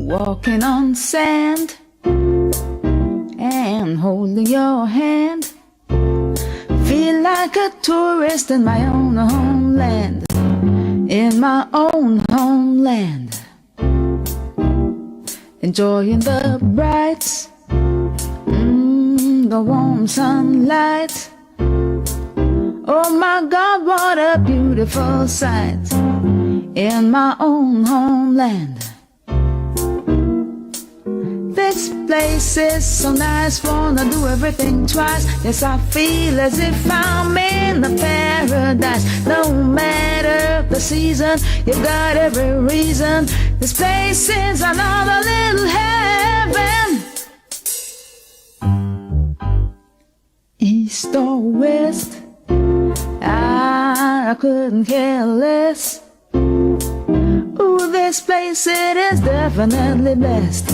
walking on sand and holding your hand. Feel like a tourist in my own homeland, in my own homeland. Enjoying the bright, the warm sunlight. Oh my God, what a beautiful sight in my own homeland. This place is so nice, wanna do everything twice. Yes, I feel as if I'm in a paradise. No matter the season, you've got every reason. This place is another little heaven. East or west, I couldn't care less. Ooh, this place, it is definitely blessed.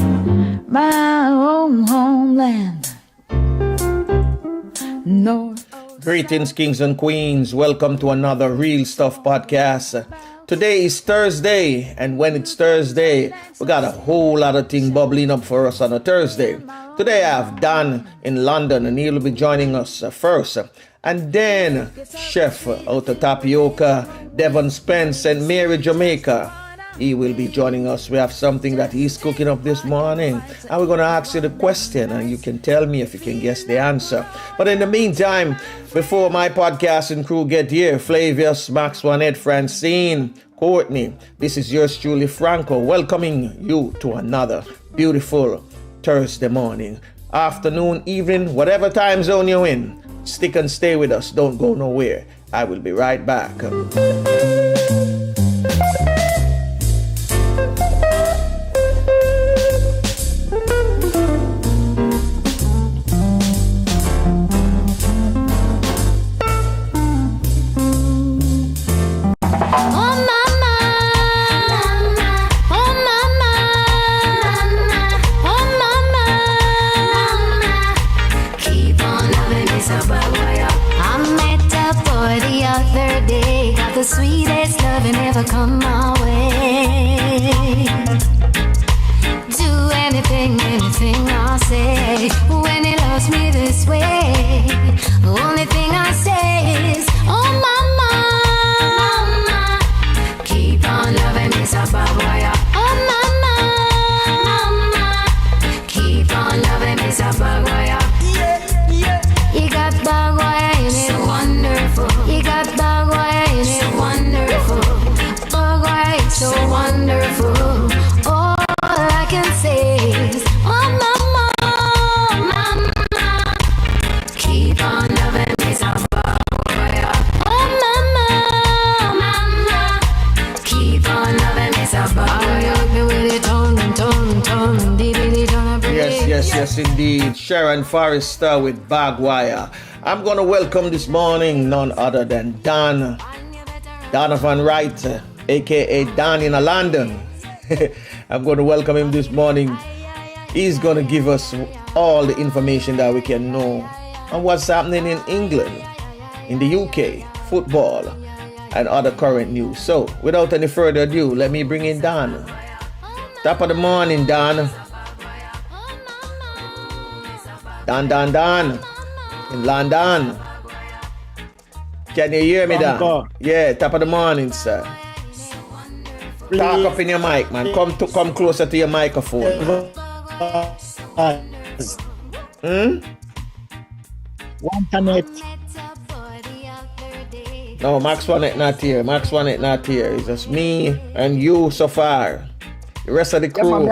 My own homeland. North. Greetings, kings and queens. Welcome to another Real Stuff podcast. Today is Thursday, and when it's Thursday, we got a whole lot of things bubbling up for us on a Thursday. Today I have Dan in London, and he'll be joining us first. And then Chef out of Tapioca, Devon Spence and Mary, Jamaica. He will be joining us. We have something that he's cooking up this morning, and we're going to ask you the question, and you can tell me if you can guess the answer. But in the meantime, before my podcasting crew get here, Flavius, Max, Juanette, Francine, Courtney, this is yours truly, Franco, welcoming you to another beautiful Thursday morning, afternoon, evening, whatever time zone you're in. Stick and stay with us. Don't go nowhere. I will be right back. The sweetest loving ever come my way. Do anything I say when he loves me this way. The only thing I say is, oh mama, mama, keep on loving me so bad boy. Oh mama, mama, keep on loving me so bad boy. You got bad boy in it, so wonderful. You got bad boy in it, so wonderful. Bad boy, so wonderful. All I can say is, oh mama, mama, keep on loving me so bad boy. Oh mama, mama, keep on loving me so bad boy. Yes, indeed. Sharon Forrester with Bagwire. I'm going to welcome this morning none other than Donovan Wright, a.k.a. Dan in London. I'm going to welcome him this morning. He's going to give us all the information that we can know on what's happening in England, in the UK, football, and other current news. So, without any further ado, let me bring in Dan. Top of the morning, Dan. Dan in London. Can you hear me, Dan? Yeah, top of the morning, sir. Please. Talk up in your mic, man. Come closer to your microphone. One connect. No, Max Juanette not here. It's just me and you so far. The rest of the crew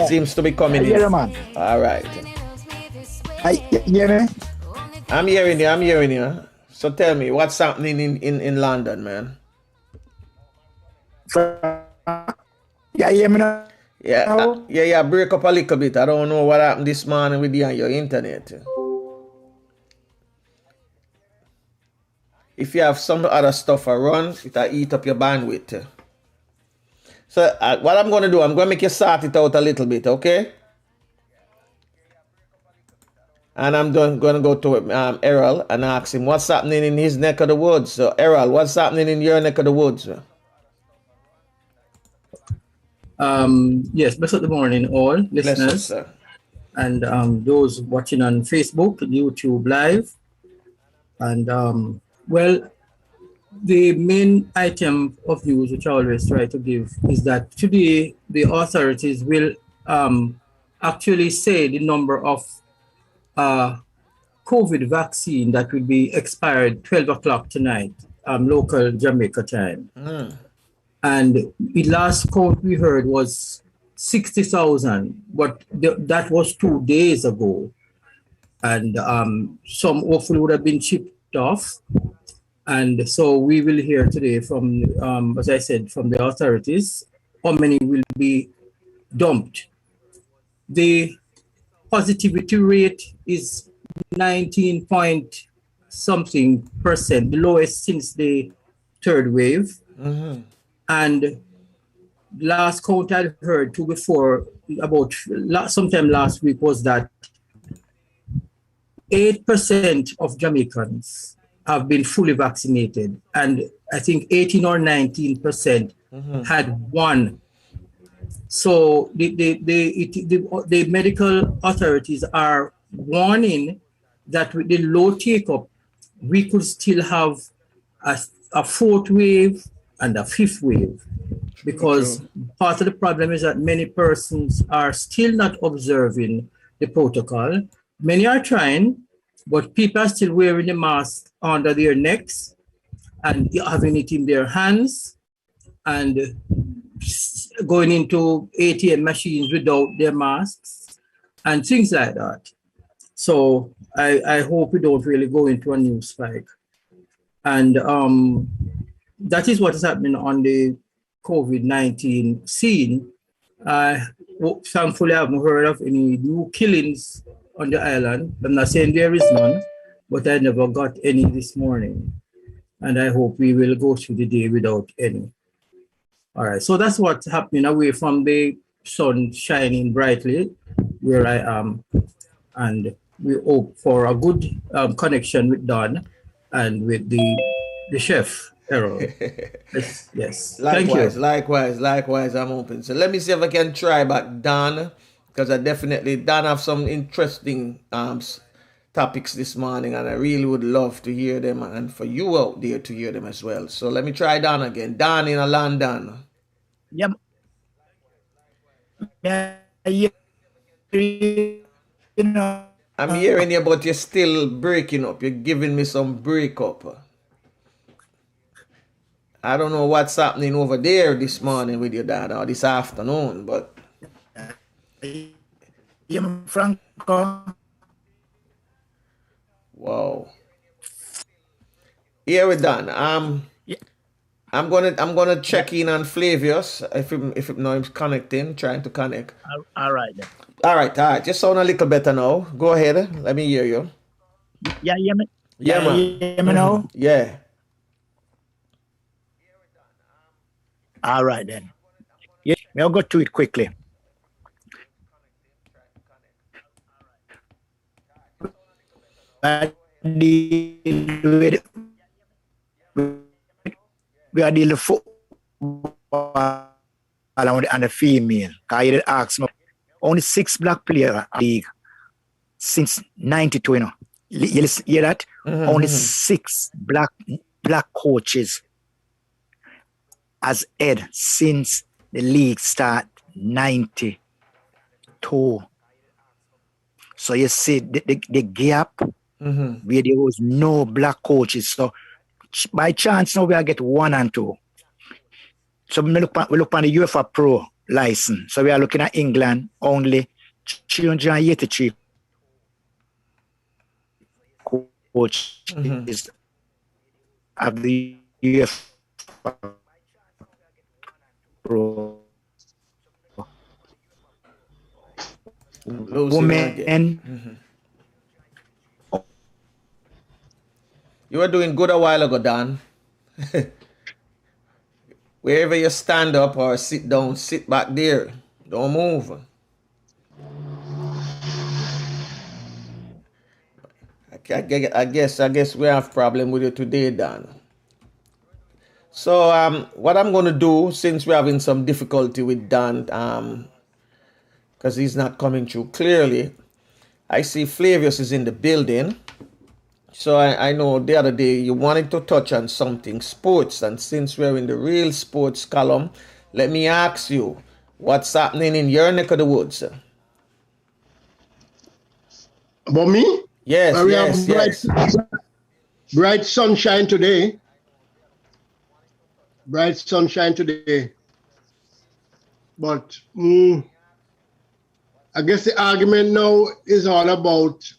seems to be coming in. All right. You hear me? I'm hearing you. So tell me, what's happening in London, man? Yeah, hear me now? Yeah, break up a little bit. I don't know what happened this morning with you and your internet. If you have some other stuff around, it'll eat up your bandwidth. So what I'm going to do, I'm going to make you sort it out a little bit, okay? And I'm going to go to Errol and ask him what's happening in his neck of the woods. So, Errol, what's happening in your neck of the woods? Yes, blessed the morning, all Bless us, listeners sir. and those watching on Facebook, YouTube Live. And well, the main item of news which I always try to give is that today the authorities will actually say the number of uh, COVID vaccine that will be expired 12 o'clock tonight, local Jamaica time. And the last count we heard was 60,000, but that was 2 days ago. And some hopefully would have been chipped off. And so we will hear today from, as I said, from the authorities, how many will be dumped. The positivity rate is 19 point something percent, the lowest since the third wave. And last count I heard to before about sometime last week was that 8% of Jamaicans have been fully vaccinated, and I think 18 or 19% had one. So the medical authorities are warning that with the low take-up, we could still have a fourth wave and a fifth wave, because part of the problem is that many persons are still not observing the protocol. Many are trying, but people are still wearing the mask under their necks and having it in their hands and going into ATM machines without their masks and things like that. So I hope we don't really go into a new spike. And that is what is happening on the COVID-19 scene. Thankfully, I haven't heard of any new killings on the island. I'm not saying there is none, but I never got any this morning. And I hope we will go through the day without any. All right, so that's what's happening away from the sun shining brightly where I am. And we hope for a good connection with Don and with the chef, Errol. Yes. Likewise, Thank you. likewise, I'm open. So let me see if I can try back Don, because Don have some interesting topics this morning, and I really would love to hear them, and for you out there to hear them as well. So let me try Don again. Don in London. Yeah. You know, I'm hearing you, but you're still breaking up. You're giving me some breakup. I don't know what's happening over there this morning with your dad or this afternoon, but Franco. Wow. Here we done. I'm gonna check in on Flavius if it now he's connecting, trying to connect. All right then. All right. You sound a little better now. Go ahead. Let me hear you. Yeah, yeah, man. Yeah, man. You hear me now? Yeah. All right then. Yeah, I'll go to it quickly. We are dealing with football and the female. I did ask me, only 6 black players in the league since 92, you know. You hear that? Only 6 black coaches as head since the league start 92. So you see the gap where there was no black coaches. So by chance now we are get 1 and 2. So we look on the UEFA Pro license. So we are looking at England only 383 coaches of the UEFA Pro. Women. You were doing good a while ago, Dan. Wherever you stand up or sit down, sit back there. Don't move. I guess we have problem with you today, Dan. So what I'm going to do, since we're having some difficulty with Dan, because he's not coming through clearly, I see Flavius is in the building. So I know the other day you wanted to touch on something sports, and since we're in the real sports column, let me ask you, what's happening in your neck of the woods? About me? Yes, we yes, have bright sunshine today. Bright sunshine today. But I guess the argument now is all about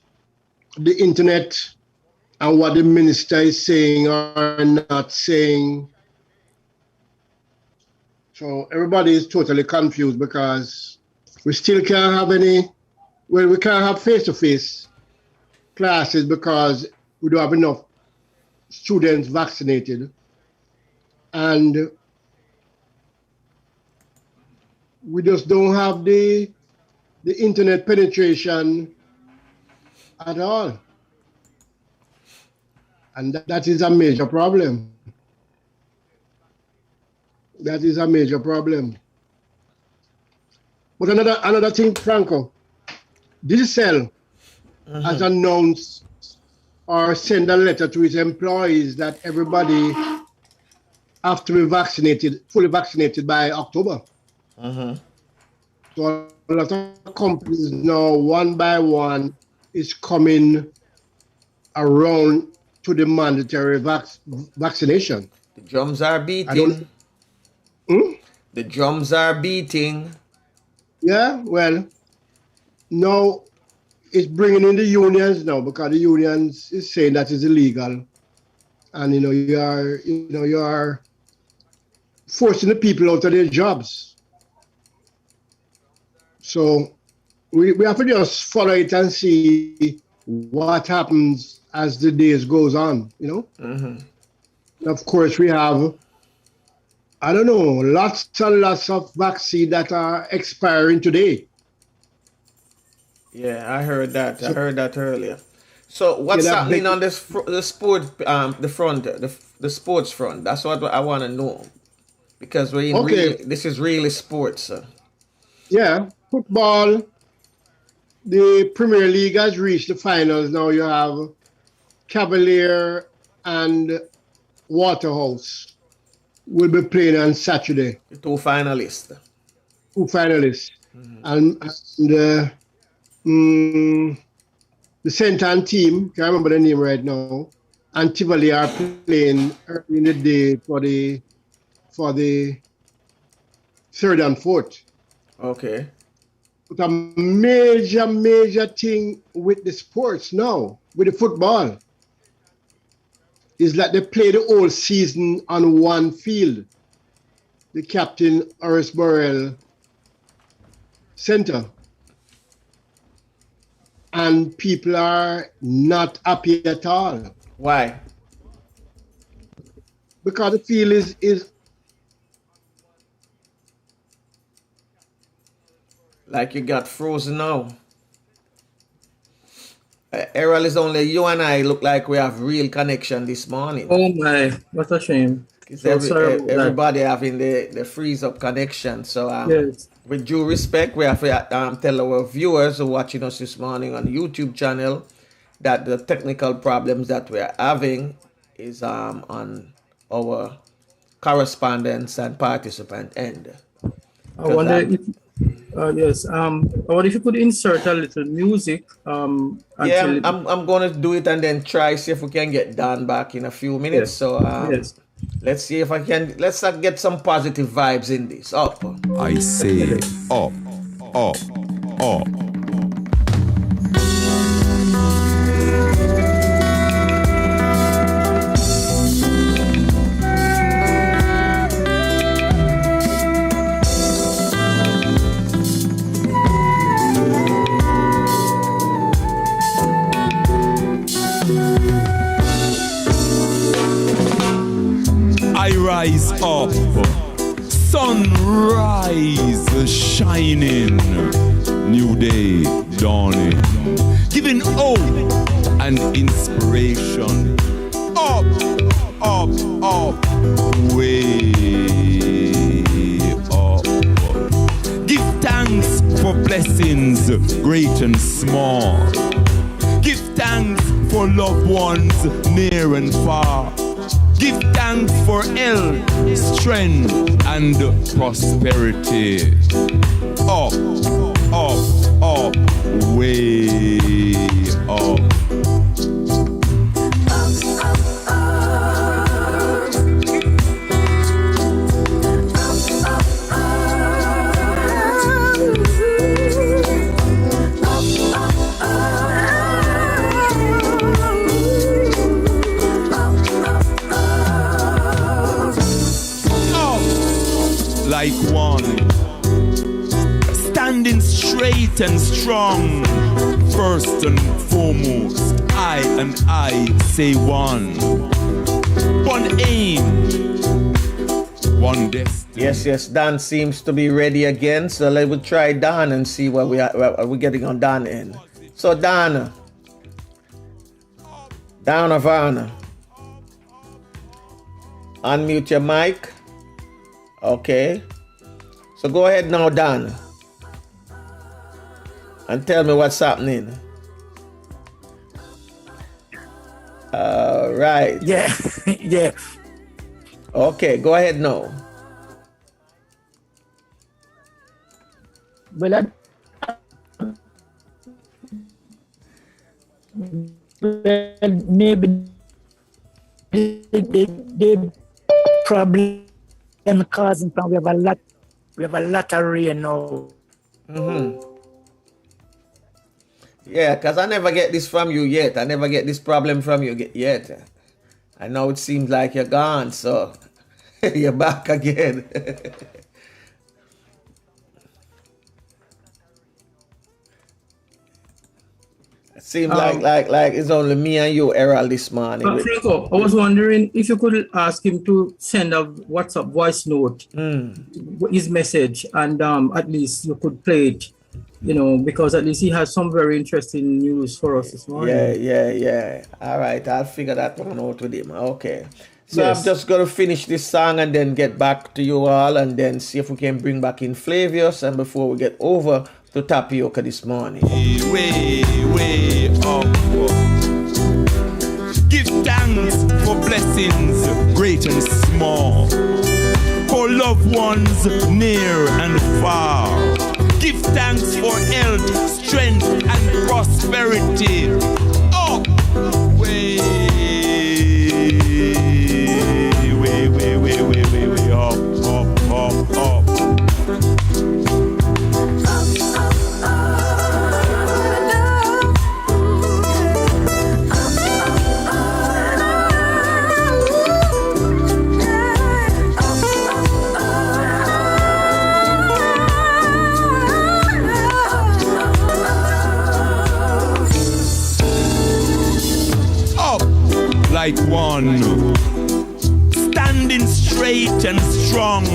the internet and what the minister is saying or not saying. So everybody is totally confused because we still can't have we can't have face-to-face classes because we don't have enough students vaccinated. And we just don't have the internet penetration at all. And that is a major problem. That is a major problem. But another thing, Franco, Digicel has announced or sent a letter to its employees that everybody have to be vaccinated, fully vaccinated by October. So a lot of companies now, one by one, is coming around to the mandatory vaccination. The drums are beating. The drums are beating. Yeah, well, now it's bringing in the unions now because the unions is saying that is illegal, and you are forcing the people out of their jobs. So we have to just follow it and see what happens as the days goes on, Of course, we have, I don't know, lots and lots of vaccines that are expiring today. Yeah, I heard that. I heard that earlier. So what's happening on the sports front? That's what I want to know, because this is really sports. Yeah, football. The Premier League has reached the finals. Now you have Cavalier and Waterhouse will be playing on Saturday. The two finalists. And the Sentan team, can't remember the name right now, and Tivoli are playing early in the day for the third and fourth. Okay. But a major thing with the sports now, with the football, is that they play the whole season on one field, the Captain Horace Burrell Center. And people are not happy at all. Why? Because the field is like you got frozen now. Errol, is only you and I look like we have real connection this morning. Oh my, what a shame. Everybody having the freeze up connection. So yes. With due respect, we have to tell our viewers who are watching us this morning on the YouTube channel that the technical problems that we are having is on our correspondence and participant end. I wonder if yes. I wonder if you could insert a little music. Yeah, I'm gonna do it and then try see if we can get Dan back in a few minutes. Yes. So yes. Let's see if I can. Let's get some positive vibes in this. Up. I say up, up, up. I rise up, sunrise shining, new day dawning, giving hope and inspiration. Up, up, up. way up. Give thanks for blessings, great and small. Give thanks for loved ones near and far. Give thanks for health, strength, and prosperity. Up, up, up, way up. Like one, standing straight and strong. First and foremost, I say one. One aim, one destiny. Yes, Dan seems to be ready again. So let's try Dan and see what we're getting on Dan in. So Dan, Donovan, unmute your mic. Okay. So go ahead now, Dan, and tell me what's happening. Right. Yeah, yeah. Okay, go ahead now. Well, maybe the problem causing we have a lot of rain now. Yeah, because I never get this from you yet. I never get this problem from you yet. I know it seems like you're gone, so you're back again. It seems like it's only me and you, Errol, this morning. Franco, I was wondering if you could ask him to send a WhatsApp voice note, his message, and at least you could play it, because at least he has some very interesting news for us this morning. Yeah. All right, I'll figure that one out with him. Okay. So Yes. I'm just going to finish this song and then get back to you all and then see if we can bring back in Flavius and before we get over to Tapioca this morning. Way up. Give thanks for blessings, great and small. For loved ones near and far. Give thanks for health, strength, and prosperity. Up, way up. Like one, standing straight and strong.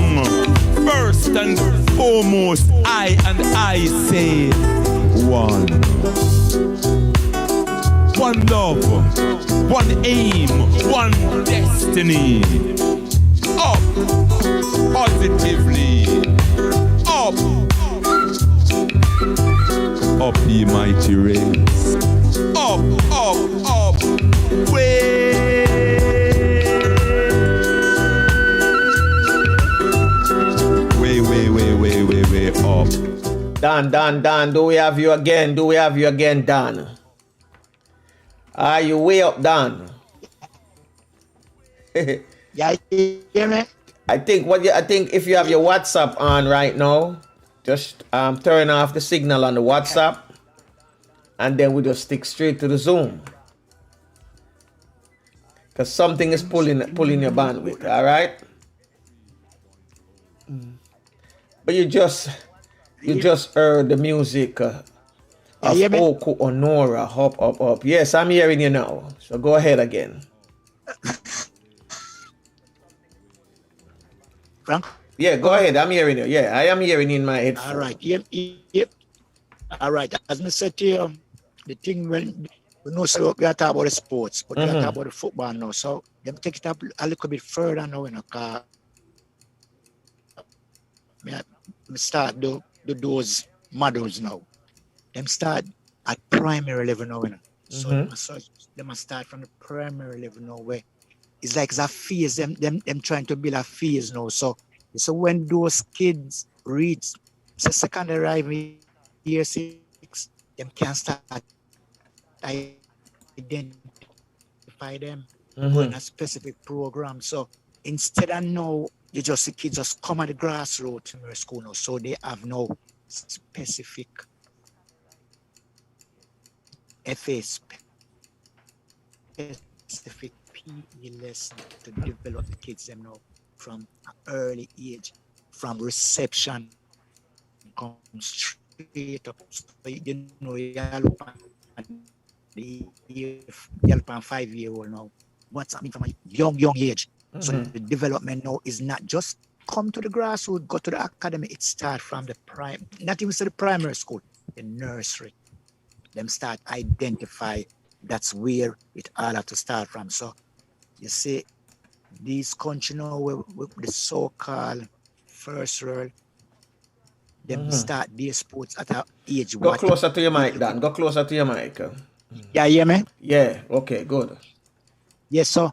First and foremost, I say one. One love, one aim, one destiny. Up, positively. Up, up ye mighty race. Up, way. Up. Dan, do we have you again? Dan? Are you way up, Dan? Yeah, you hear me? I think if you have your WhatsApp on right now, just turn off the signal on the WhatsApp, and then we just stick straight to the Zoom. Because something is pulling your bandwidth, all right? But you just heard the music of Oku Honora, up. Yes, I'm hearing you now. So go ahead again. Frank? Yeah, go ahead. I'm hearing you. Yeah, I am hearing in my headphones. All right. Yep. All right. As I said to you, the thing when We know so we are talking about the sports, but we are talking about the football now. So them take it up a little bit further now, you know, cause me start do those models now. Them start at primary level now, you know. So them must start from the primary level now where it's like a phase, them trying to build a phase now. So when those kids reach the secondary arrival year 6, them can start identify them go in a specific program. So instead of now, you just see kids just come at the grassroots in school now. So they have no specific FA specific PE lesson to develop the kids them now from an early age, from reception come straight up. So you know you look at the 5-year-old now. What's happening from a young age? So the development now is not just come to the grassroots, go to the academy. It starts from the not even to the primary school, the nursery. Them start identify. That's where it all have to start from. So you see, these countries now with the so-called first world, them start their sports at an age. Go closer to your mic, Dan. Go closer to your mic. Yeah, hear me? Yeah. Okay. Good. Yes, so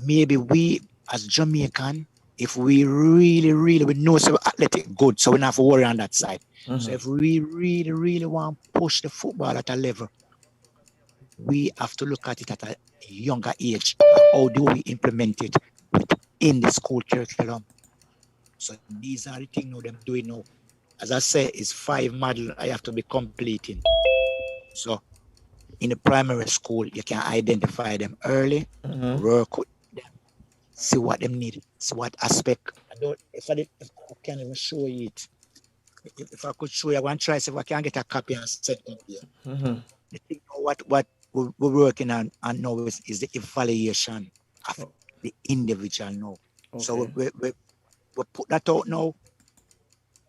maybe we as Jamaican, if we really we know so athletic good, so we don't have to worry on that side. So if we really want to push the football at a level, we have to look at it at a younger age. How do we implement it in the school curriculum? So these are the things now them doing now. As I say, it's 5 modules I have to be completing. So in the primary school, you can identify them early, work with them, see what them need, see what aspect. If I can't even show you it, if I could show you, I want to try see if I can get a copy and set it here. The thing what we're working on now is the evaluation of the individual now. Okay. So we put that out now,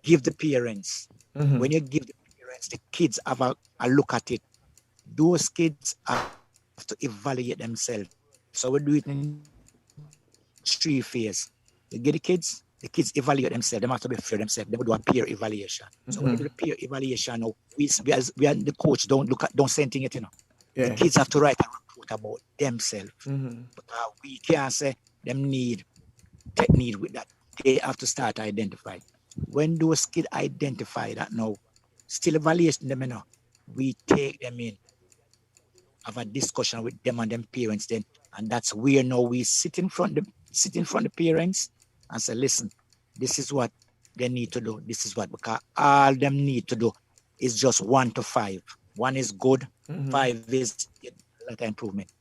give the parents. When you give the parents, the kids have a look at it. Those kids have to evaluate themselves. So we do it in 3 phases. You get the kids evaluate themselves. They have to be fair themselves. They will do a peer evaluation. So when we do the peer evaluation now, we are the coach don't say anything yet, you know. Yeah. The kids have to write a report about themselves. But we can't say them take need with that. They have to start identify. When those kids identify that now, still evaluating them, you know, we take them in, have a discussion with them and them parents then, and that's where now we sit in front of the parents and say, listen, this is what they need to do. This is what, because all them need to do is just 1 to 5. 1 is good, 5 is a lot of improvement.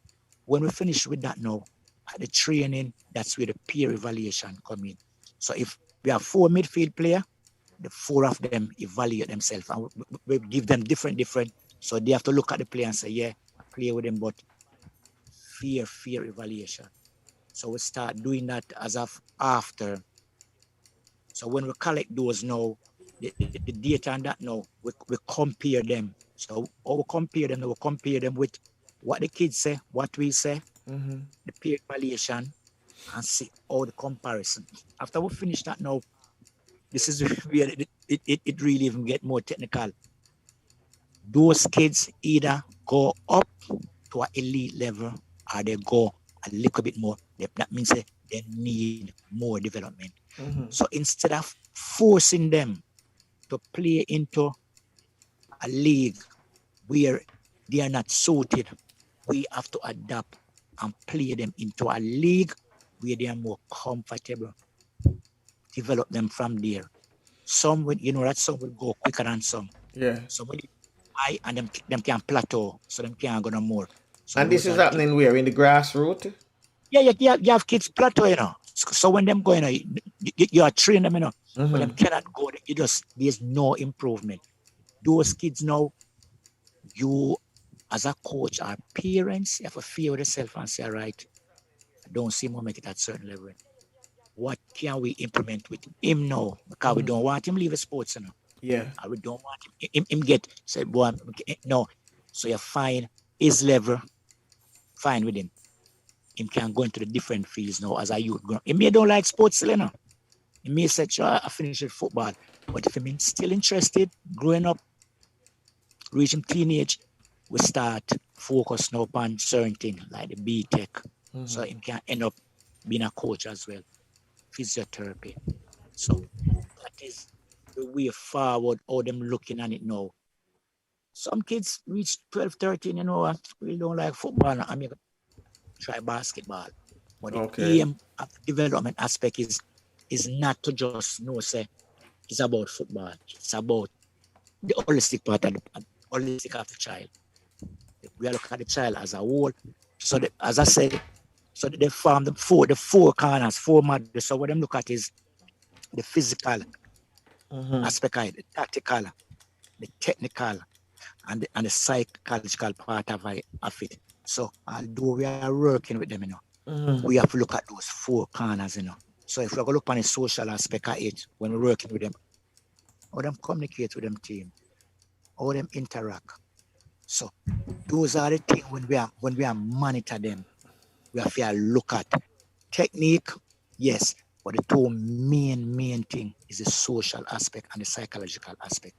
When we finish with that now, at the training, that's where the peer evaluation come in. So if we have 4 midfield players, the 4 of them evaluate themselves, and we give them different. So they have to look at the player and say, yeah, I play with them, but fear evaluation. So we start doing that as of after. So when we collect those now, the data and that now, we compare them. So how we compare them, we compare them with what the kids say, what we say, the peer evaluation, and see all the comparison. After we finish that now, this is where it really even get more technical. Those kids either go up to an elite level or they go a little bit more. That means they need more development. So instead of forcing them to play into a league where they are not suited, we have to adapt and play them into a league where they are more comfortable. Develop them from there. Some will, some will go quicker than some. Yeah. Some will high and them can plateau, so them can't go no more. So and this is happening where? In the grassroots? Yeah, you have kids plateau, you know. So when them go, you are training them, you know. But them cannot go, there's no improvement. Those kids now, you as a coach or parents, you have to feel yourself and say, all right, I don't see him make it at a certain level. What can we implement with him now? Because we don't want him leave the sports, you know. Yeah. We don't want him get said, boy, no. So you find his level, fine with him. Him can go into the different fields now as a youth. He may don't like sports still, you know. He may say, sure, I finished with football. But if he's still interested, growing up, reaching teenage, we start focus now on certain things like the B-Tech. So he can end up being a coach as well. Physiotherapy. So that is the way forward, how them looking at it now. Some kids reach 12, 13, you know, we don't like football. I mean, try basketball. But the aim of the development aspect is not to just say it's about football. It's about the holistic part of the child. We look at the child as a whole. So that, as I said, so that they form the four corners, four mothers. So what them look at is the physical aspect of it, the tactical, the technical, and the psychological part of it. So although we are working with them, you know, we have to look at those four corners, you know. So if we're going to look on the social aspect of it, when we're working with them, how them communicate with them team, how them interact. So those are the things when we are monitor them, we have to look at technique, yes, but the two main thing is the social aspect and the psychological aspect.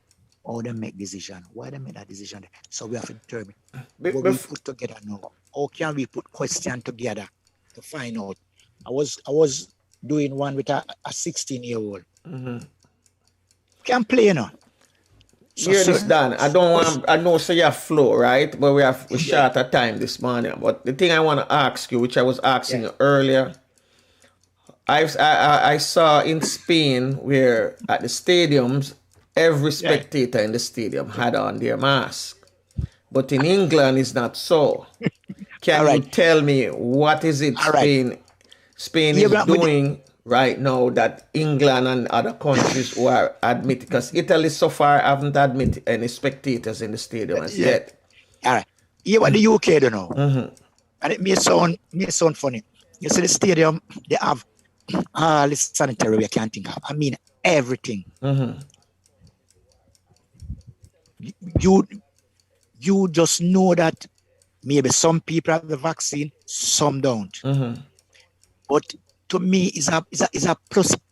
How they make decision, why they make that decision. So we have to determine what we put together now. How can we put question together to find out? I was doing one with a 16-year-old. Can play, you know. So, Hear this, Dan. I know say you have flow, right? But we short of time this morning. But the thing I want to ask you, which I was asking you earlier, I saw in Spain where at the stadiums, every spectator in the stadium had on their mask. But in England, it's not so. Can you tell me what is it Spain is doing right now that England and other countries who are admitted? Because Italy so far haven't admitted any spectators in the stadium as yet. All right. Yeah, what the UK don't know. And it may sound funny. You see the stadium, they have all this sanitary we can't think of. I mean, everything. You just know that maybe some people have the vaccine, some don't. But to me, it's a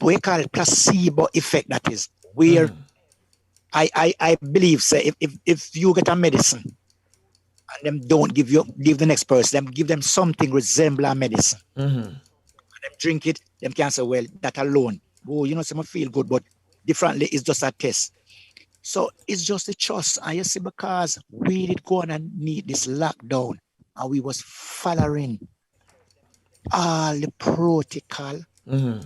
we call it placebo effect. That is where I believe, say, if you get a medicine and them don't give the next person, them give them something resembling medicine. And them drink it, them can say, well, that alone, oh, you know, some feel good, but differently, it's just a test. So it's just a trust. And you see, because we did go on and need this lockdown, and we was following all the protocol. To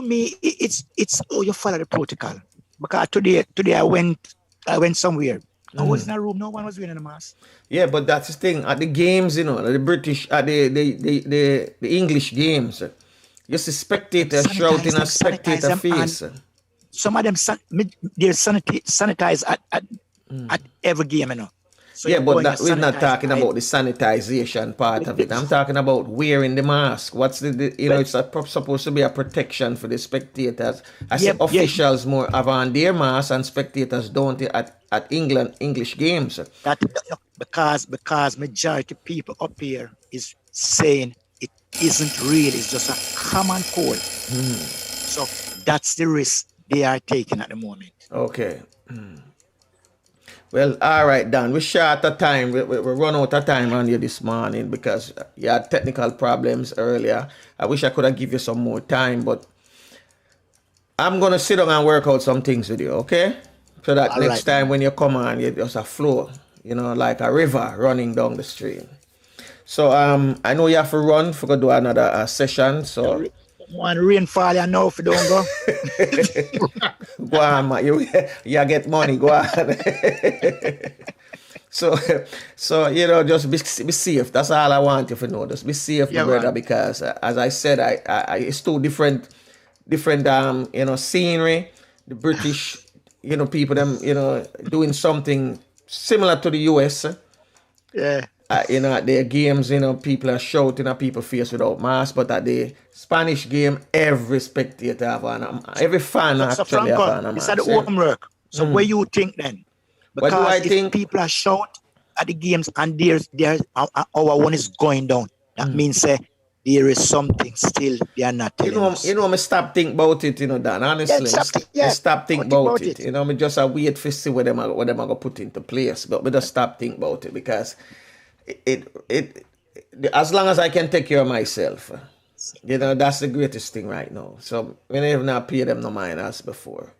me, it's you follow the protocol. Because today I went somewhere. I was in a room, no one was wearing a mask. Yeah, but that's the thing. At the games, you know, the British, the English games, you see spectators shouting at spectator face. Some of them they're sanitized at every game, you know. So yeah, but we're not talking about the sanitization part of it. I'm talking about wearing the mask. What's it's supposed to be a protection for the spectators. I see officials more have on their masks and spectators don't at English games. That because majority people up here is saying it isn't real. It's just a common cold. So that's the risk they are taking at the moment. Okay. Well, all right, Dan. We're short of time. We run out of time on you this morning because you had technical problems earlier. I wish I could have given you some more time, but I'm going to sit down and work out some things with you, okay? So that next time when you come on, you just a flow, you know, like a river running down the stream. So I know you have to run if we're going to do another session, so... One rainfall, I know if you don't go. Go on, man. You get money. Go on. so you know, just be safe. That's all I want you to know. Just be safe, my brother, because as I said, I it's two different scenery. The British, people them, doing something similar to the US. Yeah. At their games, people are shouting at people's face without mask, but at the Spanish game, every spectator have on a mask. Every fan actually have on a mask. It's at the homework. So what you think then? What do I Because if think? people are shout at the games and there's our one is going down, that means there is something still they are not telling us. Me stop think about it, Dan. Honestly, me stop think about it. Me just wait for see what them are gonna put into place. But me just stop think about it because it as long as I can take care of myself, that's the greatest thing right now. So we don't even not pay them no mind as before.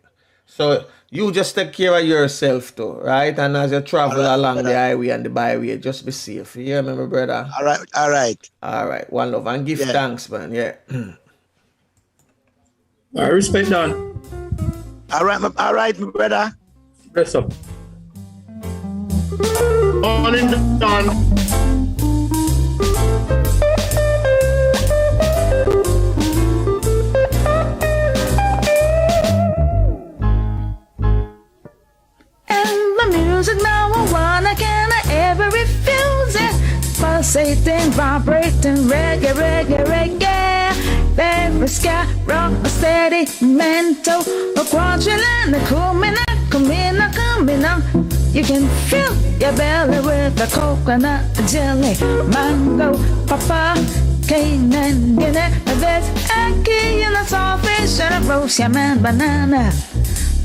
So you just take care of yourself too, right? And as you travel along the highway and the byway, just be safe. You hear me, my brother? All right. One love. And give thanks, man. Yeah. I respect that. All right, my brother. Bless up. Morning, Don. Music now I wanna, can I ever refuse it? Pulsating, vibrating, reggae, reggae, reggae. Every sky, rock, a steady mental, a quadrillion, a coming up. You can fill your belly with a coconut jelly, mango, papa, cane and Guinea. There's a key in a saltfish and a roast yam and banana.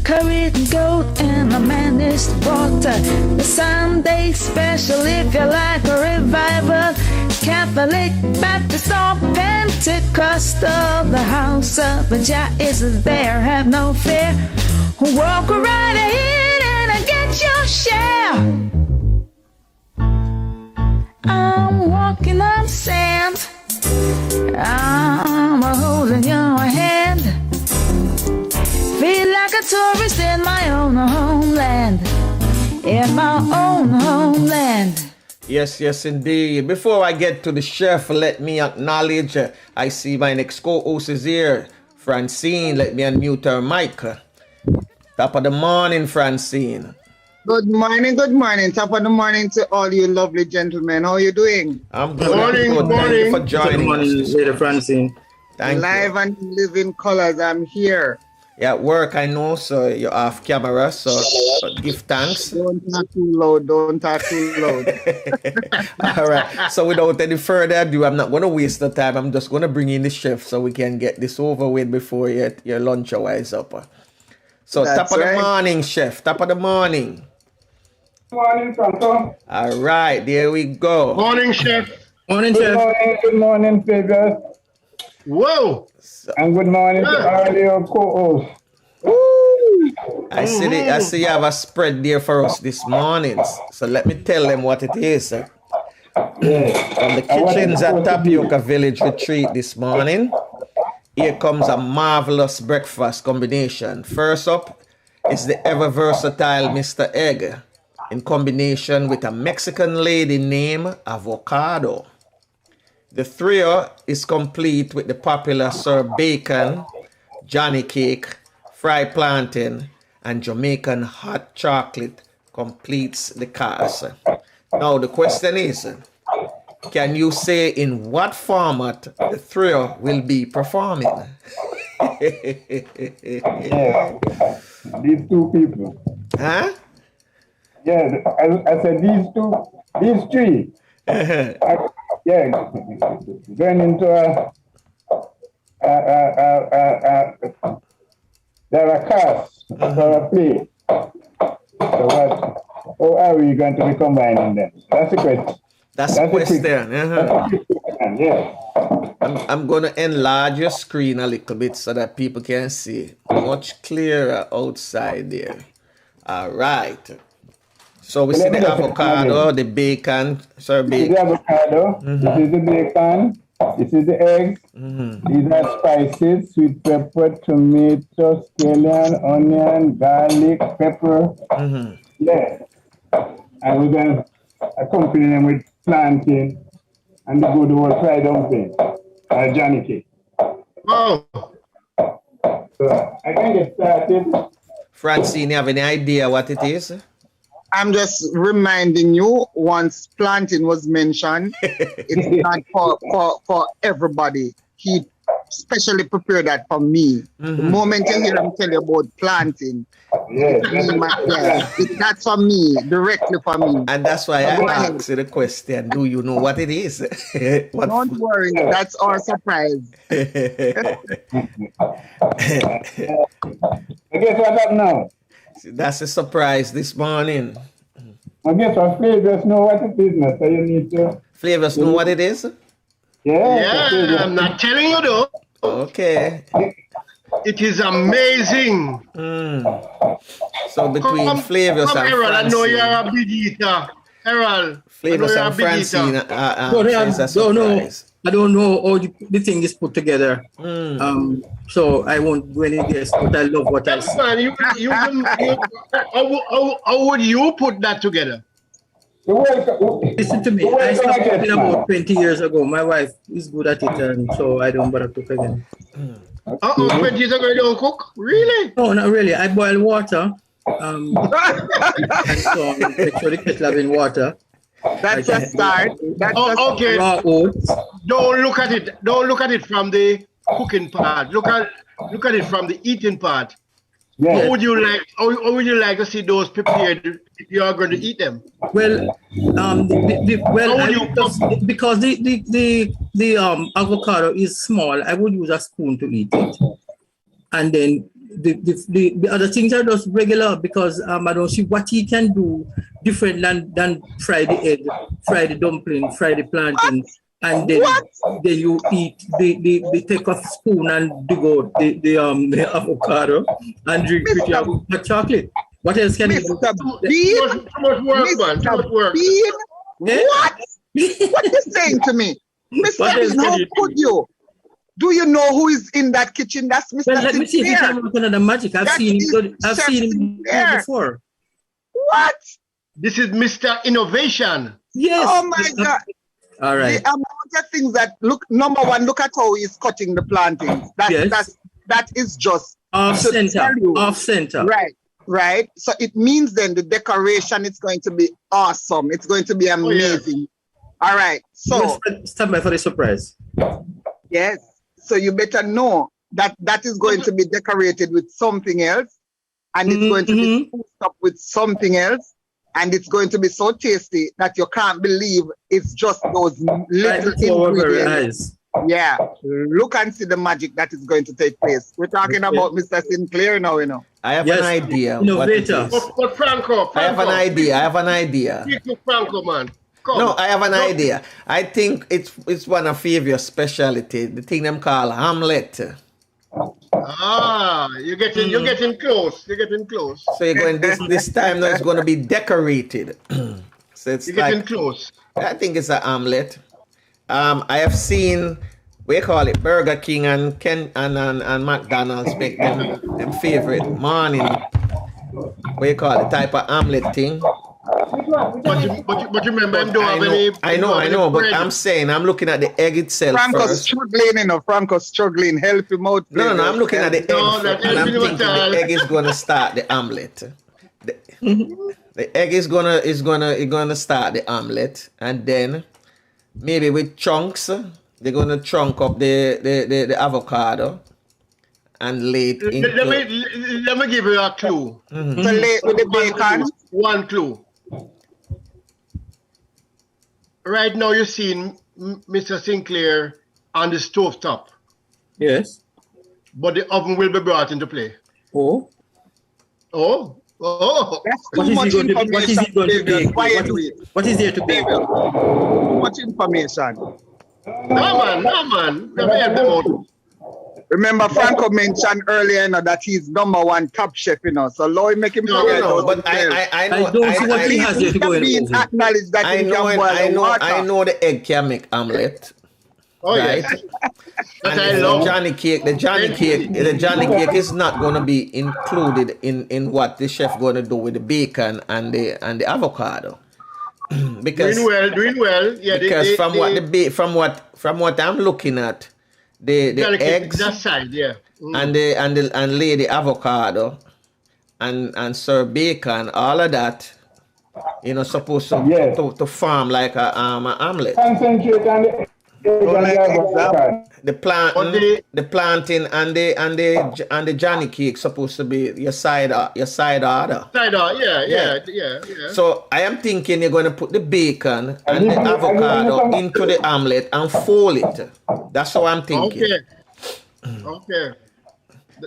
Curry and goat and a managed water. The Sunday special if you like a revival. Catholic, Baptist or Pentecostal. The house of Jah is there, have no fear. Walk right ahead and get your share. I'm walking on sand. I'm holding your hand. Feel like a tourist in my own homeland. In my own homeland. Yes, indeed. Before I get to the chef, let me acknowledge, I see my next co-host is here. Francine, let me unmute her mic. Top of the morning, Francine. Good morning. Top of the morning to all you lovely gentlemen. How are you doing? I'm good. Morning. Thank you for joining us. Later, Francine. Thank Live you. and living colors. I'm here. Yeah, at work, I know, so you're off camera, so give thanks. Don't talk too loud. All right. So without any further ado, I'm not going to waste the time. I'm just going to bring in the chef so we can get this over with before your lunch hour is up. So That's top of right. the morning, chef. Top of the morning. Morning, Franco. All right, there we go. Morning, chef. Morning, Chef. Good morning, Figures. Whoa. And good morning to all your co-hosts. I see you have a spread there for us this morning. So let me tell them what it is. From the kitchens at Tapioca Village Retreat this morning, here comes a marvelous breakfast combination. First up is the ever versatile Mr. Egg in combination with a Mexican lady named Avocado. The trio is complete with the popular Sir Bacon, Johnnycake, fried plantain, and Jamaican Hot Chocolate completes the cast. Now the question is, can you say in what format the trio will be performing? Yeah, these two people. Huh? Yeah, I said these three. Yeah, going into they're a cast for a play. So how are we going to be combining them? That's the question. That's the question. Yeah. I'm going to enlarge your screen a little bit so that people can see much clearer outside there. All right. So we see the avocado, the bacon, Sir This is Bacon. the avocado, this is the bacon, this is the eggs, these are spices, sweet pepper, tomato, scallion, onion, garlic, pepper. Yeah. And we're going to accompany them with plantain and the good old fried dumpling, Johnnycake. Oh. So I can get started. Francine, you have any idea what it is? I'm just reminding you, once plantain was mentioned, it's not for everybody. He specially prepare that for me. The moment you hear them tell you about planting, that's for me, directly for me. And that's why I asked you the question, do you know what it is? Don't worry, that's our surprise. I guess what's up now? That's a surprise this morning. I guess our flavors know what it is now, so you need to... Flavors know what it is? Yeah, I'm not telling you though. Okay. It is amazing. So between Flavors and Errol, I know you're Francine. a big eater. Errol, Flavors I know and you're a big Francine eater. I don't know how the thing is put together. So I won't do any guess, but I love what I see. Man, how would you put that together? Listen to me. I started cooking about 20 years ago. My wife is good at it, and so I don't bother cook again. 20 years ago you don't cook? Really? No, not really. I boil water. And so make sure the kettle have in water. That's a start. Okay. Raw oats. Don't look at it. Don't look at it from the cooking part. Look at it from the eating part. Yeah. How would you like to see those prepared if you are going to eat them? Well, because the avocado is small, I would use a spoon to eat it, and then the other things are just regular because I don't see what he can do different than fry the egg, fry the dumpling, fry the plantain, and then you eat the take a spoon and dig out the avocado and drink with your hot chocolate. What else can you do? Mr. Bean? Too much work, man. Too much work. Bean? What? What are you saying to me? Mr. Bean, how could you? Do you know who is in that kitchen? That's Mr. Well, let me see if he Sinclair. can work another magic. I've seen him do it before. What? This is Mr. Innovation. Yes. Oh my God. All right. The amount of things that number one, look at how he's cutting the plantains. That is just Off to center. tell you. Off center. Right. So it means then the decoration is going to be awesome. It's going to be amazing. All right. So stand by for the surprise. yes. So you better know that is going to be decorated with something else, and it's going to be spruced up with something else, and it's going to be so tasty that you can't believe it's just those little ingredients. Yeah, look and see the magic that is going to take place. We're talking about Mr. Sinclair now, you know. I have an idea. Innovator. But Franco. I have an idea. Speak to Franco, man. Come. No, I have an idea. I think it's one of Favor's specialty. The thing them call Hamlet. You're getting close. You're getting close. So you're going this time now it's going to be decorated. So it's You're getting close. I think it's an omelet. I have seen we call it Burger King and McDonald's make them favorite morning. We call it type of omelet thing. But remember, him don't have any. I know, but I'm saying I'm looking at the egg itself. Franco's struggling, you know. Franco's struggling. Help him out. No, I'm looking at the egg, and I'm thinking the egg is gonna start the omelet. The egg is gonna start the omelet, and then maybe with chunks, they're gonna chunk up the avocado and lay it in. Let me give you a clue. So lay it with the bacon. One clue. Right now, you're seeing Mr. Sinclair on the stovetop. Yes. But the oven will be brought into play. Oh. That's too much information. What is he going to bake? What is there to bake? Too much information. No, man. Let me help them out. Remember, Franco mentioned earlier, you know, that he's number one top chef, you know. So Lord, make him forget. No, but I know. I don't see what he has there to go in. Acknowledge that he can boil water. I know the egg can make omelet. Oh right? Yes. And I love Johnnycake. The Johnnycake is not going to be included in what the chef going to do with the bacon and the avocado. Because doing well. Yeah. Because from what I'm looking at. The eggs that side, yeah. and lay the avocado and serve bacon, all of that, you know, supposed to form like a omelet. Concentrate on the The plantain and the Johnnycake supposed to be your side order. Side out, yeah. So I am thinking you're going to put the bacon and the avocado into the omelette and fold it. That's how I'm thinking. Okay.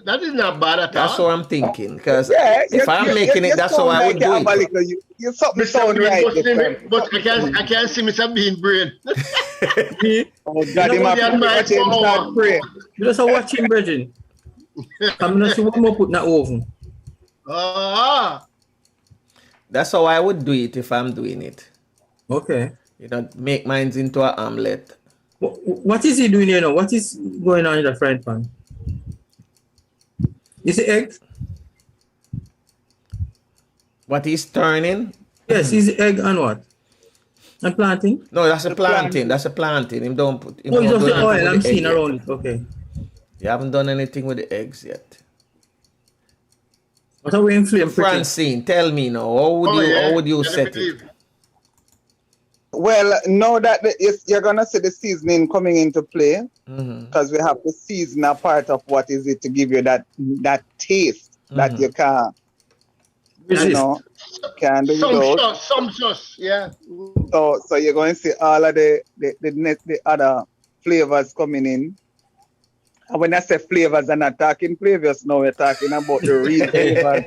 That is not bad at all. That's what I'm thinking. Because if I'm making it, that's how I would do it. You something sound right. But I can't see Mr. Bean brain. Oh God, You just watching, Bridget. I'm not sure what more put in the oven. That's how I would do it if I'm doing it. Okay. You know, make mine into an omelette. What is he doing here now? What is going on in the frying pan? Is it egg? What he's turning? Yes, is it egg and what? And plantain? No, that's a plantain. That's a plantain. Him don't put. Oh, it's just the oil I'm seeing around it. Okay. You haven't done anything with the eggs yet. What are we in flame? Francine, tell me now. How would you set it? Well, now that you're gonna see the seasoning coming into play, because we have to season a part of what is it to give you that taste that you can, can do without. Some sauce, yeah. So you're going to see all of the other flavors coming in. And when I say flavors, I'm not talking flavors now, we're talking about the real flavors.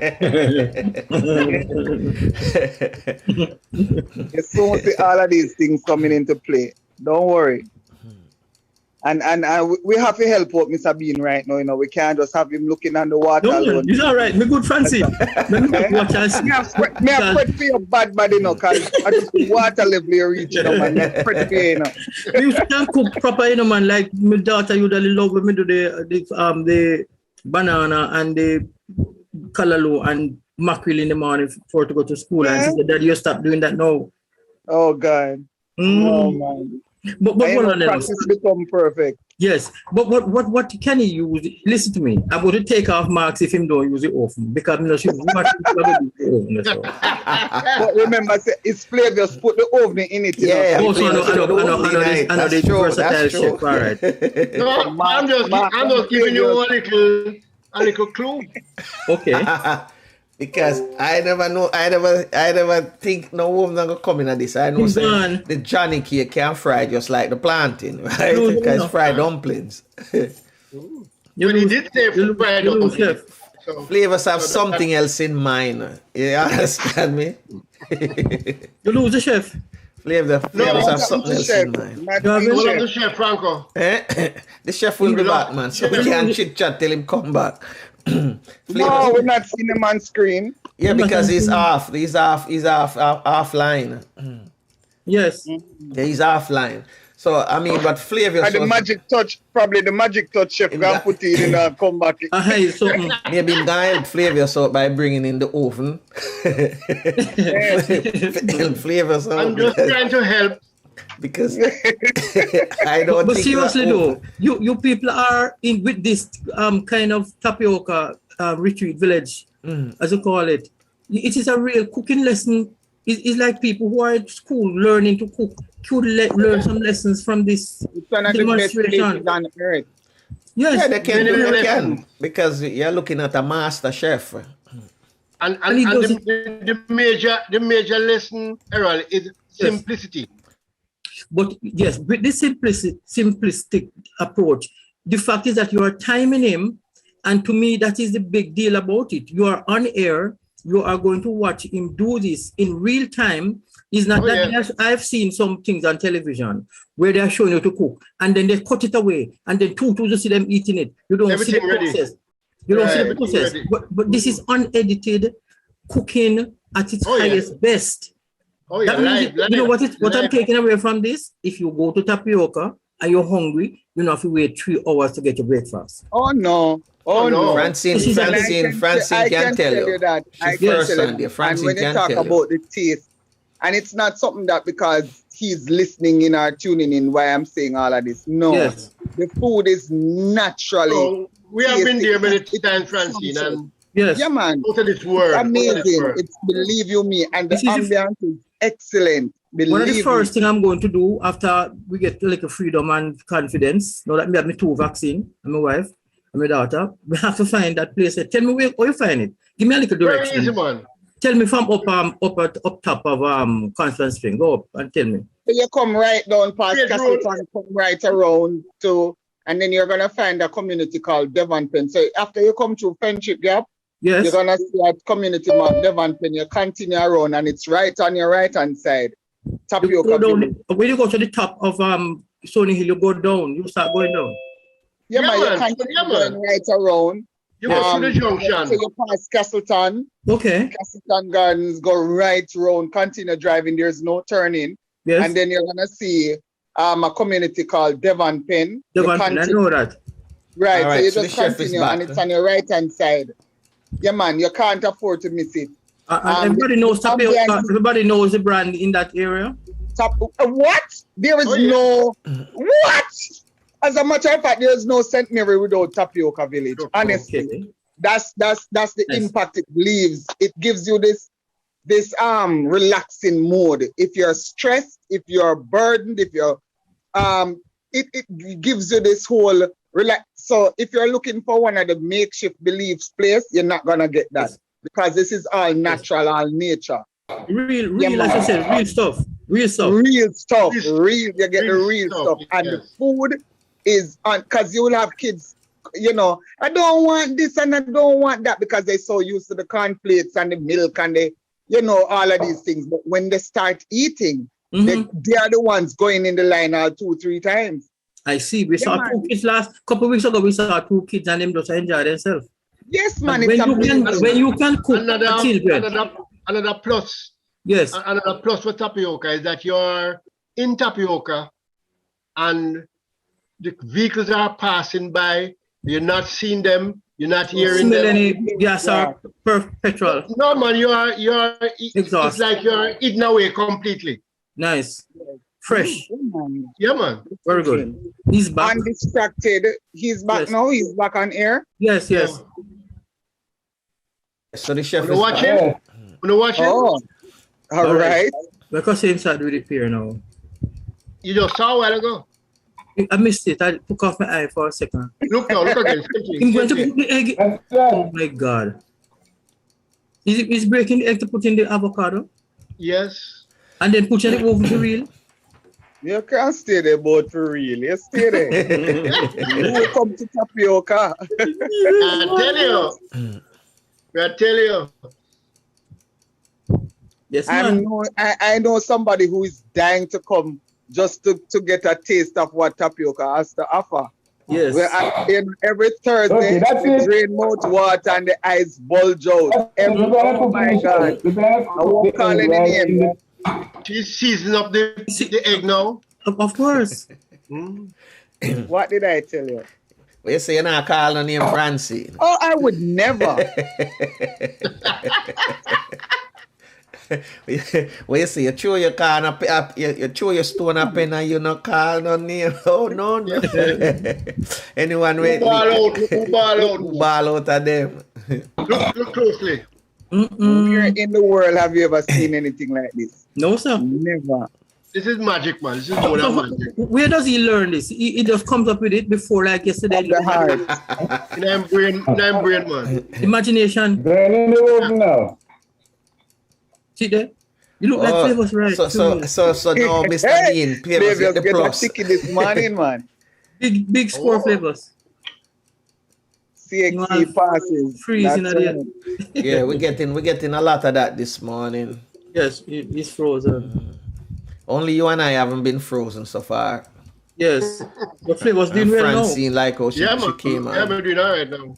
You soon see all of these things coming into play. Don't worry. And we have to help out Mr. Bean right now. You know, we can't just have him looking on the water. No, it's all right. We're good, Francis. Me have put for your bad body, you know, because I just water level you reach, you know, man. Pretty fair, you know. You can cook proper, you know, man. Like my daughter usually love when me do the banana and the callaloo and mackerel in the morning for her to go to school. And she said, Dad, you stop doing that now. Oh, God. Oh, man. But practice become perfect. Yes, but what can he use? Listen to me. I'm going to take off marks if him don't use it often because I'm not sure. But remember, it's flavors. Put the oven in it. Yeah, I know the versatile chef. All right. No, I'm just giving you a little clue. Okay. Because I never think no woman gonna come in at this. I know the Johnnycake can fry just like the plantain, right? Because fried dumplings. You did say fried dumplings. Flavors have something else in mind. You understand me? You lose the chef. Flavors have something else in mind. What of the chef, Franco? The chef will be back, man. So we can chit chat till him come back. No, we're not seeing him on screen. Yeah, because he's offline. Yes. Yeah, he's offline. So I mean, but flavor. And the magic touch chef can put it in and come back. Maybe him gonna help flavor so by bringing in the oven. Flavor so. I'm just trying to help. Because I don't. But seriously though, you people are in with this kind of tapioca retreat village, as you call it. It is a real cooking lesson. It's like people who are at school learning to cook could learn some lessons from this demonstration. Yes, yeah, they can because you're looking at a master chef. And the major lesson, Errol, is simplicity. But yes, with this simplistic approach, the fact is that you are timing him, and to me, that is the big deal about it. You are on air, you are going to watch him do this in real time. It's not I've seen some things on television where they are showing you to cook, and then they cut it away, and then you see them eating it. You don't see the process. You don't see the process. But this is unedited cooking at its highest best. Oh, yeah, you know what I'm taking away from this? If you go to tapioca and you're hungry, you don't have to wait 3 hours to get your breakfast. Oh no. Francine can tell you that. And when you talk about the taste, and it's not something that because he's listening in or tuning in why I'm saying all of this. No. Yes. The food is naturally. So we have been there many times, Francine, and yeah, man. Go to this word. It's amazing. It's believe you me, and the ambiance is excellent. One of the Believe first me. thing I'm going to do after we get like a freedom and confidence, now that me have my 2 vaccine, and my wife and my daughter, we have to find that place. Tell me where you find it. Give me a little Very direction. easy, man. Tell me from up top of Conference Spring. Go up and tell me. So you come right down past Straight road. Castleton, come right around to, and then you're gonna find a community called Devon Pen. So after you come through Friendship Gap, Yes. you're gonna see a community marked Devon Pen. You continue around, and it's right on your right hand side. You Tapioca go down, Village. when you go to the top of Stony Hill, you go down. You start going down. Yeah, Yeah, man, you man. continue Yeah, man. going right around. You go through the So junction. you pass Castleton, Okay. Castleton Gardens, go right round, continue driving. There's no turning, Yes. and then you're gonna see a community called Devon Pen. You Devon, I continue- know that. Right, All so right, you so just the chef is continue, back. and it's on your right hand side. Yeah, man, you can't afford to miss it. And everybody knows tapioca. Everybody knows the brand in that area. What? There is Oh, yeah. no what? As a matter of fact, there is no St. Mary without Tapioca Village. Honestly, Okay. that's the Yes. impact it leaves. It gives you this relaxing mood. If you're stressed, if you're burdened, if you're it gives you this whole relax. So if you're looking for one of the makeshift beliefs place, you're not gonna get that Yes. because this is all natural, all nature. Real, Yeah, as I man. said, real stuff. Real stuff. Real stuff, Real- you get the real real stuff, stuff, and the yes. food is on because you will have kids. You know, I don't want this and I don't want that because they're so used to the cornflakes and the milk and the, all of these things. But when they start eating, Mhm. they are the ones going in the line 2-3 times. I see. We saw man. 2 kids last couple of weeks ago. We saw 2 kids and them just enjoy themselves. Yes, man. And It's when you can cook for children, Another plus. yes, Another plus with tapioca is that you're in tapioca and the vehicles are passing by. You're not seeing them. You're not hearing smell them. any gas or petrol. No, man, it's Exhaust. like you're eating away completely. Nice, fresh, Yeah, man. very good. He's back. Undistracted. He's back Yes. now. He's back on air. Yes, yes. So the chef Wanna is watch back. it? Yes. Wanna watch it? Oh, all right. Because he inside with the peer now. You just saw a while ago. I missed it. I took off my eye for a second. Look now, look again. I'm going to Same put the egg. That's Oh right. my God. Is breaking the egg to put in the avocado Yes. and then put in the over the reel. You can't stay there, boat for real. You stay there. You will come to tapioca. I tell you. Yes, man. I know somebody who is dying to come just to get a taste of what tapioca has to offer. Yes. Every Thursday, Okay, that's the it. drain mouth water and the eyes bulge out. Oh my God. I won't call any name. She's seasoning up the egg now. Of course. What did I tell you? Well, you say you're not calling her name Francine. Oh, I would never. Well, you say you throw your can up, you throw your stone up and you not call no name. Oh no. Anyone wait? Ball out of them. Look closely. Where in the world have you ever seen anything like this? No, sir. Never. This is magic, man. This is more than magic. Where does he learn this? He just comes up with it before, like yesterday. The heart. In I'm brain, man. Imagination. They're in the room now. See there? You look like flavors, right? So now Mr. Hey, Dean, pay us baby, the get a plus. ticket this morning, man. Big score flavors. CXC passes. Freezing That's at the right. end. Yeah, we're getting a lot of that this morning. Yes, it's frozen. Only you and I haven't been frozen so far. Yes. The flavors And doing well now. Francine like how she came Yeah, on. we're doing all right now.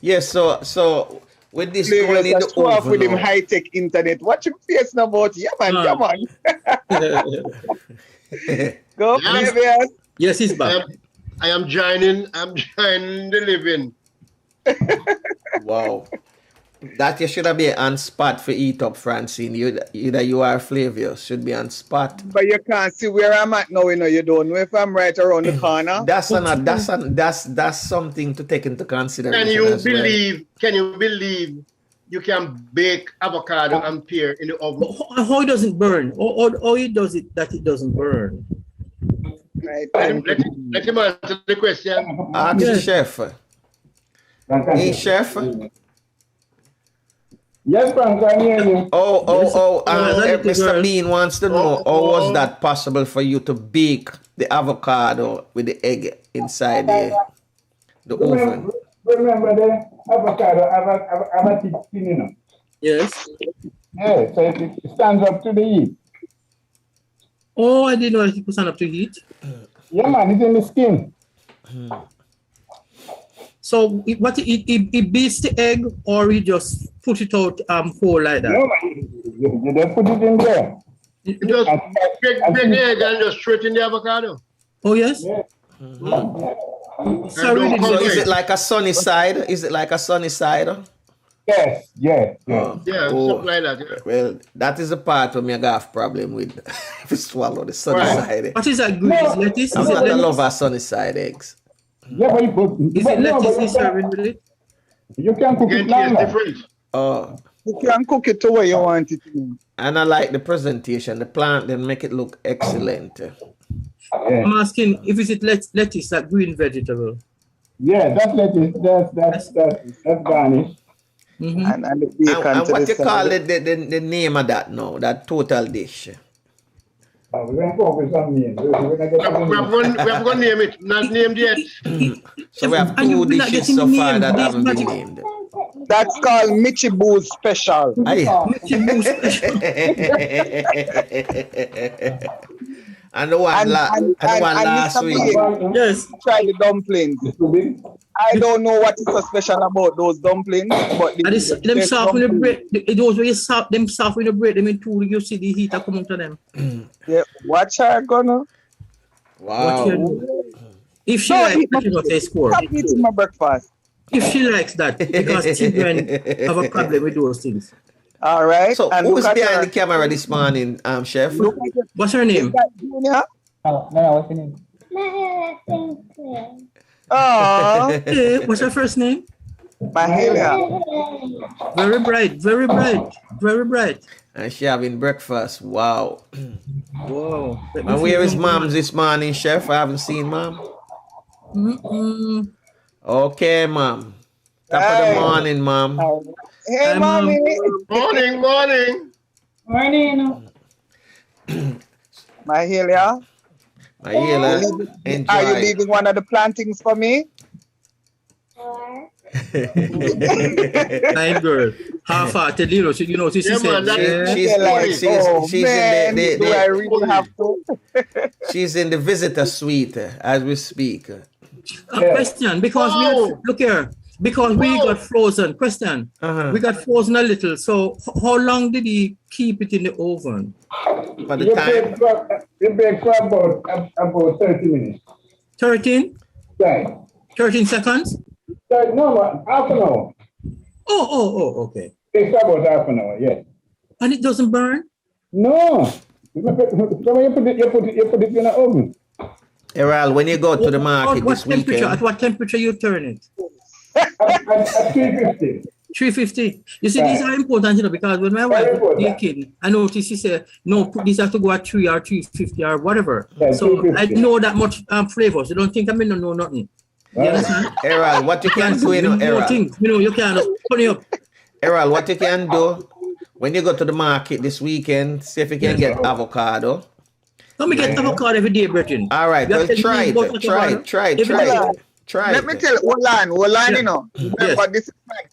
Yes, so with this Flavors going in are the show off with him oven now. high-tech internet. Watch him face now about. Yeah, man. Ah. Come on. Go, Yes. baby. Yes, he's back. I am joining the living. Wow. That you should have been on spot for eat up, Francine. Either you or Flavius should be on spot. But you can't see where I'm at now, you don't know if I'm right around the corner. That's something to take into consideration. Can you as well. believe you can bake avocado and pear in the oven. How it doesn't burn? How it does it that it doesn't burn? Right. Let him answer the question. Ask the chef. Hey, chef. Yes, Frank, I hear you. Mr. Bean wants to know how was that possible for you to bake the avocado with the egg inside the oven? Remember the avocado have a thick skin, you know. Yes. Yeah, so it stands up to the heat. Oh, I didn't know it could stand up to heat. Yeah, man, it's in the skin. So it beats the egg, or you just put it out whole like that? No, man, you just put it in there. You just break the egg and just straighten the avocado. Oh, yes? Yeah. So is it like a sunny side? Is it like a sunny side? Yes, yeah. Something like that. Yeah. Well, that is the part where I have problem with if you swallow the sunny side. What is that green? Is lettuce? I'm not a lover of sunny side eggs. Yeah, but you put... Is it lettuce he's serving with it? You can cook it now. Different. You can cook it the way you want it. And I like the presentation. The plant, they make it look excellent. Yeah. I'm asking if is it lettuce, that green vegetable? Yeah, that's lettuce. That's garnish. Mm-hmm. And the bacon And to what the you call side. the name of that now? That total dish? We're going to go with some names. We're going to get some names. We have to name it. Not named yet. So we have And two you're not dishes getting so far named. that These haven't been magic- named. That's called Michi Boo's Special. Aye. And the one, last Mr. week. Big, Yes. try the dumplings. I don't know what is so special about those dumplings, but And it's, them best soft when you dumplings- break, it was when you soft, them soft when you break them in two, you see the heat that come out of them. Yeah, watch her gonna. Wow. If she No, likes eat my- that, she must say score. Stop eating my breakfast. If she likes that, because children have a problem with those things. All right. So and who's look at behind her. the camera this morning, chef? Look at her. What's her Is name? that Junior? What's the name? Oh, Hey, what's her first name? Mahalia. Very bright, very bright, very bright. And she having breakfast. Wow. Whoa. And where is mom this morning, chef? I haven't seen mom. Okay, mom. Top of the morning, mom. Hey, Hi, mommy. Morning. Morning. Mahalia, Ayala, are you enjoy. leaving one of the plantings for me? Kind girl. Half-hearted, she said. Do I really have to? She's in the visitor suite as we speak. A question, because look here, because we got frozen. Question, we got frozen a little. So how long did he keep it in the oven? For the time. You bake for about 30 minutes. 13? Right. 13 seconds? No, man, half an hour. Oh, okay. It's about half an hour, yes. And it doesn't burn? No. So when you put it in the oven. Errol, when you go to the market this weekend. At what temperature you turn it? At 350. 350. You see, these are important, because when my wife was baking, I noticed she said, no, these have to go at 3 or 350 or whatever. Yeah, so 350. I know that much flavors. You don't think I don't know nothing. You understand? Errol, what you can do, Errol. You can't put it up. Errol, what you can do when you go to the market this weekend, see if you can get avocado. Let me get avocado every day, Brethren. All right, well, try it. Let me tell you, hold on, you know. Remember, this is like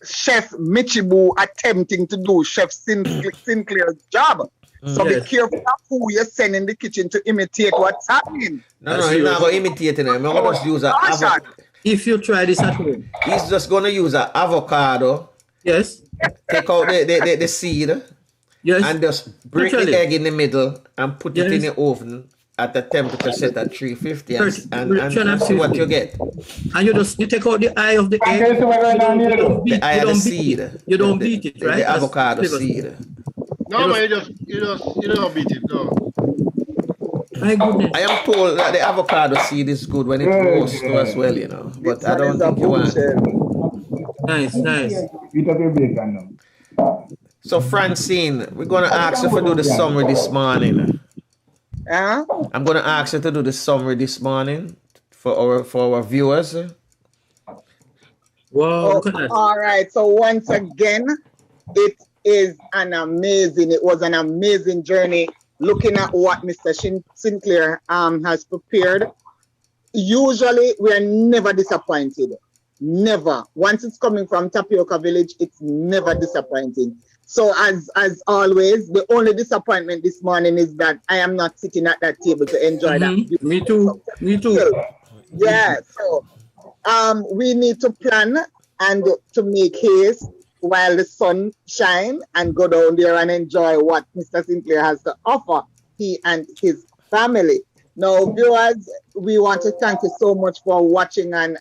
Chef Michibu attempting to do Chef Sinclair's job. So be careful of who you send in the kitchen to imitate what's happening. No, he's not going to imitate it. I'm going to just use an avocado. If you try this at home. He's just going to use an avocado. Yes. Take out the seed. Yes. And just break the egg in the middle and put it in the oven at the temperature set at 350 and see what you get. And you take out the eye of the egg. The eye of the seed. You don't beat it, right? The avocado seed. No, man, you don't beat it. No. My goodness. I am told that the avocado seed is good when it roasts as well, But I don't think you want. Nice. Eat up your bacon now. So Francine, we're gonna ask you to do the summary this morning. I'm gonna ask you to do the summary this morning for our viewers. Wow. All right. So once again, it was an amazing journey looking at what Mr. Sinclair has prepared. Usually we are never disappointed. Never. Once it's coming from Tapioca Village, it's never disappointing. So as always, the only disappointment this morning is that I am not sitting at that table to enjoy that. Me too. Yeah. So we need to plan and to make haste while the sun shines and go down there and enjoy what Mr. Sinclair has to offer, he and his family. Now, viewers, we want to thank you so much for watching and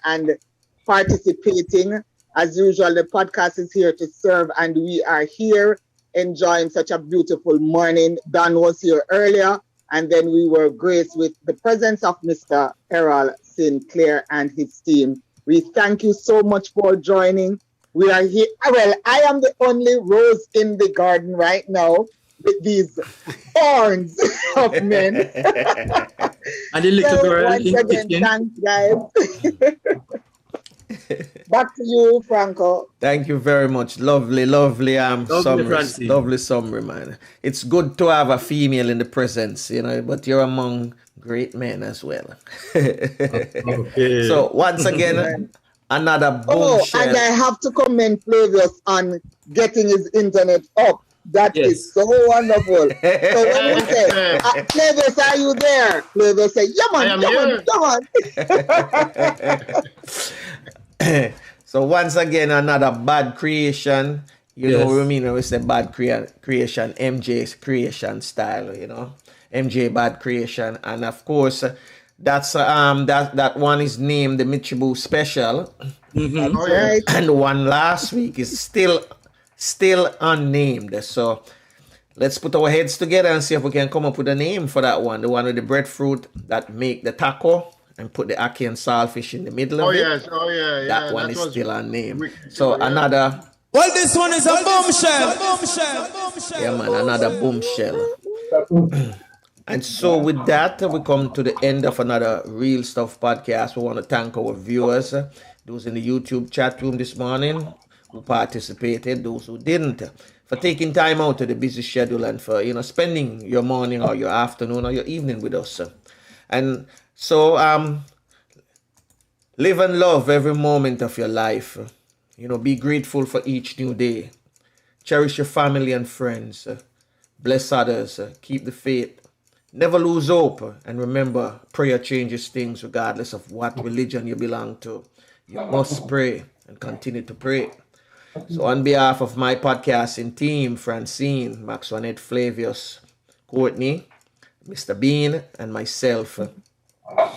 participating. As usual, the podcast is here to serve, and we are here enjoying such a beautiful morning. Don was here earlier, and then we were graced with the presence of Mr. Errol Sinclair and his team. We thank you so much for joining. We are here. Well, I am the only rose in the garden right now with these horns of men. And the little girl once in again, kitchen. thanks, guys. Back to you, Franco. Thank you very much. Lovely summary. Lovely summary, man. It's good to have a female in the presence, but you're among great men as well. Okay. So once again, another bombshell. And I have to commend Flavius on getting his internet up. That is so wonderful. So when we say, Flavius, are you there? Flavius say, yeah, man, come on. So once again, another bad creation. You know what I mean when we say bad creation, MJ's creation style, MJ bad creation. And of course, that's that one is named the Michibu Special. Right. And the one last week is still unnamed. So let's put our heads together and see if we can come up with a name for that one. The one with the breadfruit that make the taco and put the ackee and saltfish in the middle of it. That one is still unnamed. So another. Well, this one is a bombshell. Yeah, man, another bombshell. And so with that, we come to the end of another Real Stuff podcast. We want to thank our viewers, those in the YouTube chat room this morning who participated, those who didn't, for taking time out of the busy schedule and for spending your morning or your afternoon or your evening with us. And so live and love every moment of your life. Be grateful for each new day. Cherish your family and friends. Bless others. Keep the faith. Never lose hope. And remember, prayer changes things regardless of what religion you belong to. You must pray and continue to pray. So on behalf of my podcasting team, Francine, Maxwanette, Flavius, Courtney, Mr. Bean, and myself,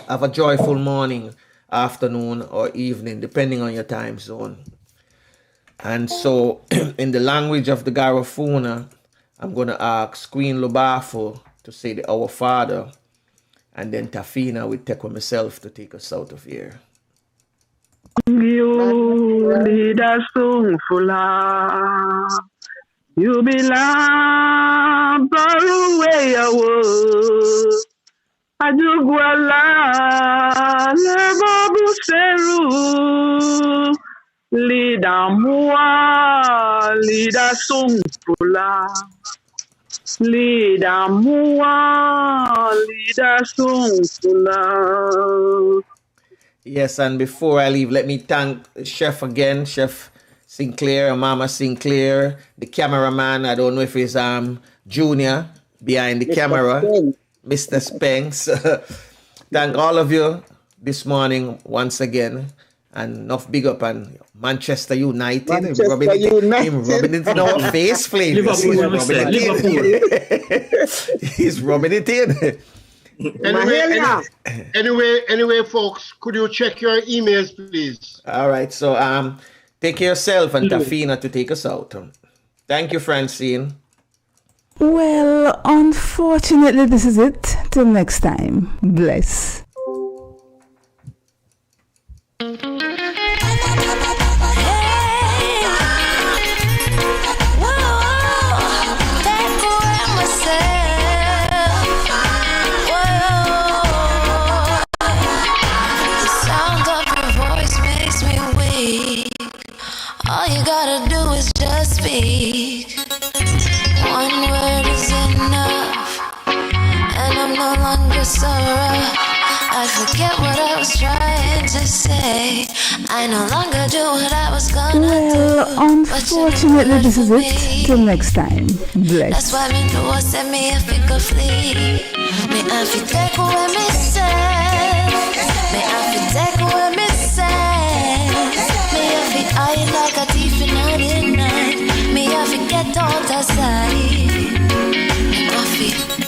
have a joyful morning, afternoon, or evening, depending on your time zone. And so, in the language of the Garifuna, I'm going to ask Queen Lubafu to say the Our Father, and then Tafina will take with myself to take us out of here. You lead us to Fula. You belong far away away. Ajuguala lebo buseru. Lida mua, lida sungfula. Lida mua, lida sungfula. Yes, and before I leave, let me thank Chef again, Chef Sinclair and Mama Sinclair, the cameraman. I don't know if it's Junior behind the camera, Mr. Spanks. Thank all of you this morning once again. And enough big up on Manchester United. Him rubbing it in our face, Flavius. He's rubbing it in. Anyway, folks, could you check your emails, please? All right. So take care of yourself and Tafina to take us out. Thank you, Francine. Well, unfortunately, this is it. Till next time. Bless. gotta do is just speak. One word is enough, and I'm no longer so rough. I forget what I was trying to say. I no longer do what I was gonna do. Well, unfortunately, this is it. Till next time. Bless. That's why me know I send me if it could flee. Me have to take away me say. Me have to take away me say. Me have to hide like a thief in the night. Me have to get out of sight.